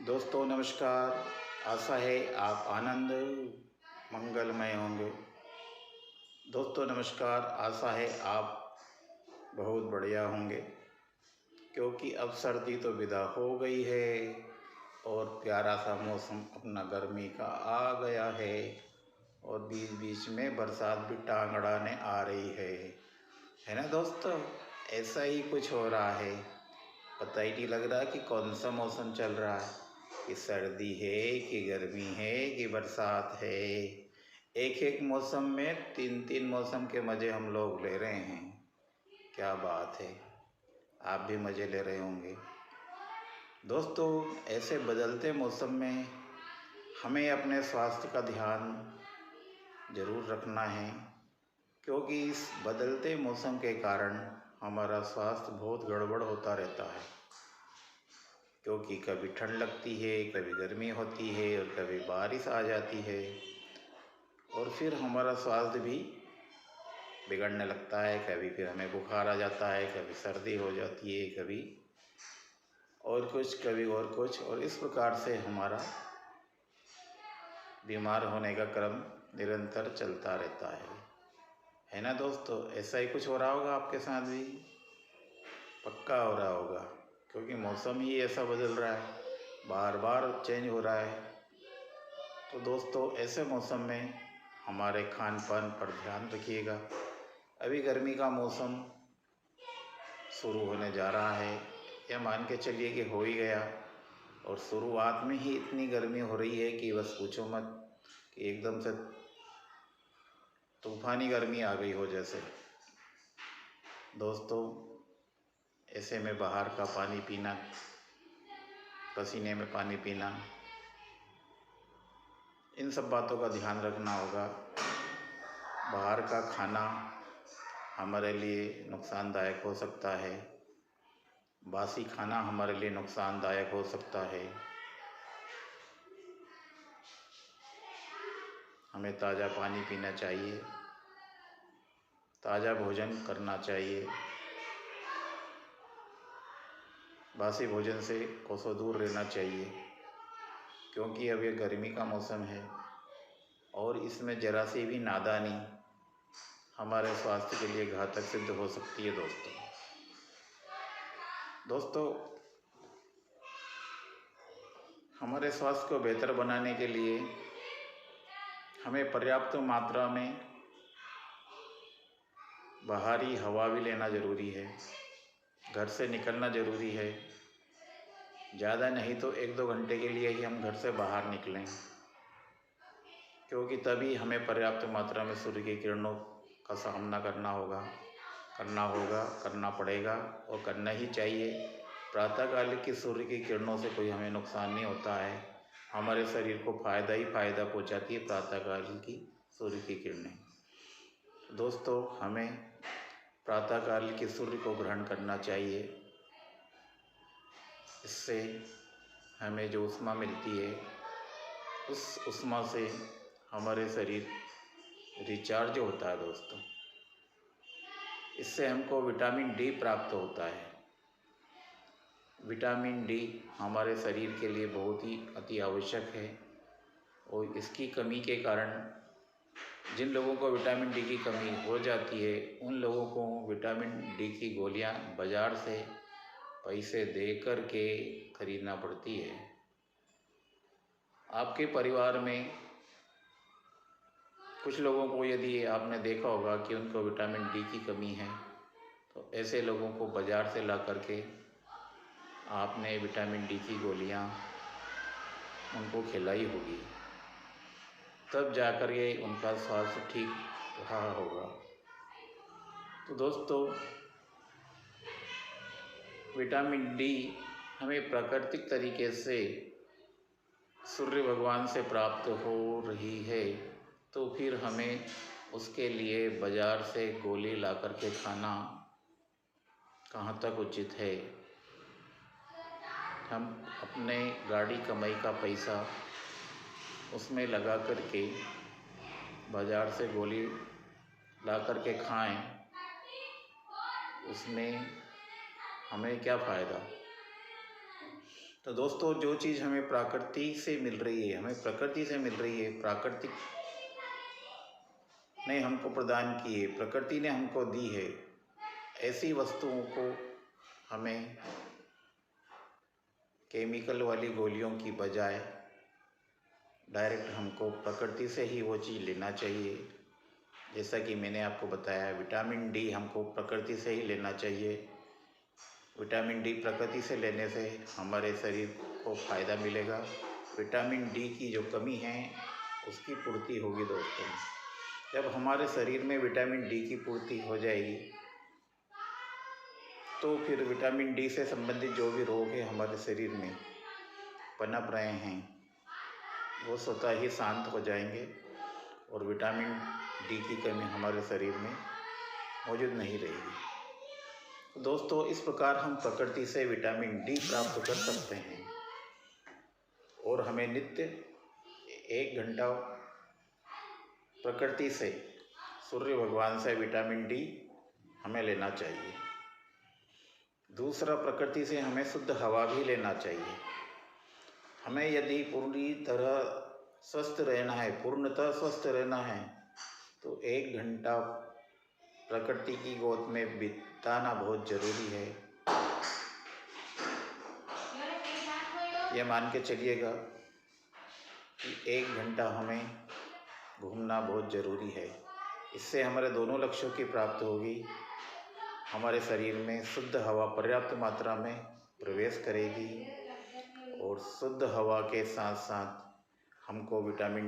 दोस्तों नमस्कार। आशा है आप आनंद मंगलमय होंगे। दोस्तों नमस्कार। आशा है आप बहुत बढ़िया होंगे, क्योंकि अब सर्दी तो विदा हो गई है और प्यारा सा मौसम अपना गर्मी का आ गया है और बीच बीच में बरसात भी टांग अड़ाने आ रही है ना दोस्तों। ऐसा ही कुछ हो रहा है, पता ही नहीं लग रहा कि कौन सा मौसम चल रहा है, कि सर्दी है कि गर्मी है कि बरसात है। एक एक मौसम में तीन तीन मौसम के मज़े हम लोग ले रहे हैं। क्या बात है, आप भी मज़े ले रहे होंगे। दोस्तों ऐसे बदलते मौसम में हमें अपने स्वास्थ्य का ध्यान ज़रूर रखना है, क्योंकि इस बदलते मौसम के कारण हमारा स्वास्थ्य बहुत गड़बड़ होता रहता है। क्योंकि कभी ठंड लगती है, कभी गर्मी होती है और कभी बारिश आ जाती है और फिर हमारा स्वास्थ्य भी बिगड़ने लगता है। कभी फिर हमें बुखार आ जाता है, कभी सर्दी हो जाती है, कभी और कुछ, कभी और कुछ, और इस प्रकार से हमारा बीमार होने का क्रम निरंतर चलता रहता है ना दोस्तों। ऐसा ही कुछ हो रहा होगा आपके साथ भी, पक्का हो रहा होगा, क्योंकि मौसम ही ऐसा बदल रहा है, बार बार चेंज हो रहा है। तो दोस्तों ऐसे मौसम में हमारे खान पान पर ध्यान रखिएगा। अभी गर्मी का मौसम शुरू होने जा रहा है, या मान के चलिए कि हो ही गया, और शुरुआत में ही इतनी गर्मी हो रही है कि बस पूछो मत, कि एकदम से तूफानी गर्मी आ गई हो जैसे। दोस्तों ऐसे में बाहर का पानी पीना, पसीने में पानी पीना, इन सब बातों का ध्यान रखना होगा। बाहर का खाना हमारे लिए नुकसानदायक हो सकता है, बासी खाना हमारे लिए नुकसानदायक हो सकता है। हमें ताज़ा पानी पीना चाहिए, ताज़ा भोजन करना चाहिए। बासी भोजन से कोसों दूर रहना चाहिए, क्योंकि अब ये गर्मी का मौसम है और इसमें ज़रा सी भी नादानी हमारे स्वास्थ्य के लिए घातक सिद्ध हो सकती है। दोस्तों हमारे स्वास्थ्य को बेहतर बनाने के लिए हमें पर्याप्त मात्रा में बाहरी हवा भी लेना ज़रूरी है, घर से निकलना ज़रूरी है। ज़्यादा नहीं तो 1-2 घंटे के लिए ही हम घर से बाहर निकलें, क्योंकि तभी हमें पर्याप्त मात्रा में सूर्य की किरणों का सामना करना पड़ेगा और करना ही चाहिए। प्रातःकाल की सूर्य की किरणों से कोई हमें नुकसान नहीं होता है, हमारे शरीर को फ़ायदा ही फ़ायदा पहुंचाती है प्रातःकाल की सूर्य की किरणें। दोस्तों हमें प्रातःकाल के सूर्य को ग्रहण करना चाहिए, इससे हमें जो ऊष्मा मिलती है उस ऊष्मा से हमारे शरीर रिचार्ज होता है। दोस्तों इससे हमको विटामिन डी प्राप्त होता है। विटामिन डी हमारे शरीर के लिए बहुत ही अति आवश्यक है, और इसकी कमी के कारण जिन लोगों को विटामिन डी की कमी हो जाती है उन लोगों को विटामिन डी की गोलियां बाज़ार से पैसे दे कर के खरीदना पड़ती है। आपके परिवार में कुछ लोगों को, यदि आपने देखा होगा कि उनको विटामिन डी की कमी है, तो ऐसे लोगों को बाज़ार से ला करके आपने विटामिन डी की गोलियां उनको खिलाई होगी, तब जाकर के उनका स्वास्थ्य ठीक रहा होगा। तो दोस्तों विटामिन डी हमें प्राकृतिक तरीके से सूर्य भगवान से प्राप्त हो रही है, तो फिर हमें उसके लिए बाज़ार से गोली ला कर के खाना कहाँ तक उचित है। हम अपने गाड़ी कमाई का पैसा उसमें लगा कर के बाज़ार से गोली ला कर के खाएं, उसमें हमें क्या फ़ायदा। तो दोस्तों, जो चीज़ हमें प्रकृति से मिल रही है, हमें प्रकृति से मिल रही है, प्रकृति ने हमको प्रदान की है, प्रकृति ने हमको दी है, ऐसी वस्तुओं को हमें केमिकल वाली गोलियों की बजाय डायरेक्ट हमको प्रकृति से ही वो चीज़ लेना चाहिए। जैसा कि मैंने आपको बताया, विटामिन डी हमको प्रकृति से ही लेना चाहिए। विटामिन डी प्रकृति से लेने से हमारे शरीर को फ़ायदा मिलेगा। विटामिन डी की जो कमी है उसकी पूर्ति होगी दोस्तों। जब हमारे शरीर में विटामिन डी की पूर्ति हो जाएगी तो फिर विटामिन डी से संबंधित जो भी रोग है हमारे शरीर में पनप रहे हैं वो स्वतः ही शांत हो जाएंगे और विटामिन डी की कमी हमारे शरीर में मौजूद नहीं रहेगी। दोस्तों, इस प्रकार हम प्रकृति से विटामिन डी प्राप्त कर सकते हैं और हमें नित्य 1 घंटा प्रकृति से, सूर्य भगवान से विटामिन डी हमें लेना चाहिए। दूसरा, प्रकृति से हमें शुद्ध हवा भी लेना चाहिए। हमें यदि पूरी तरह स्वस्थ रहना है, पूर्णतः स्वस्थ रहना है, तो 1 घंटा प्रकृति की गोद में बिताना बहुत ज़रूरी है। ये मान के चलिएगा कि 1 घंटा हमें घूमना बहुत ज़रूरी है। इससे हमारे दोनों लक्ष्यों की प्राप्ति होगी। हमारे शरीर में शुद्ध हवा पर्याप्त मात्रा में प्रवेश करेगी और शुद्ध हवा के साथ साथ हमको विटामिन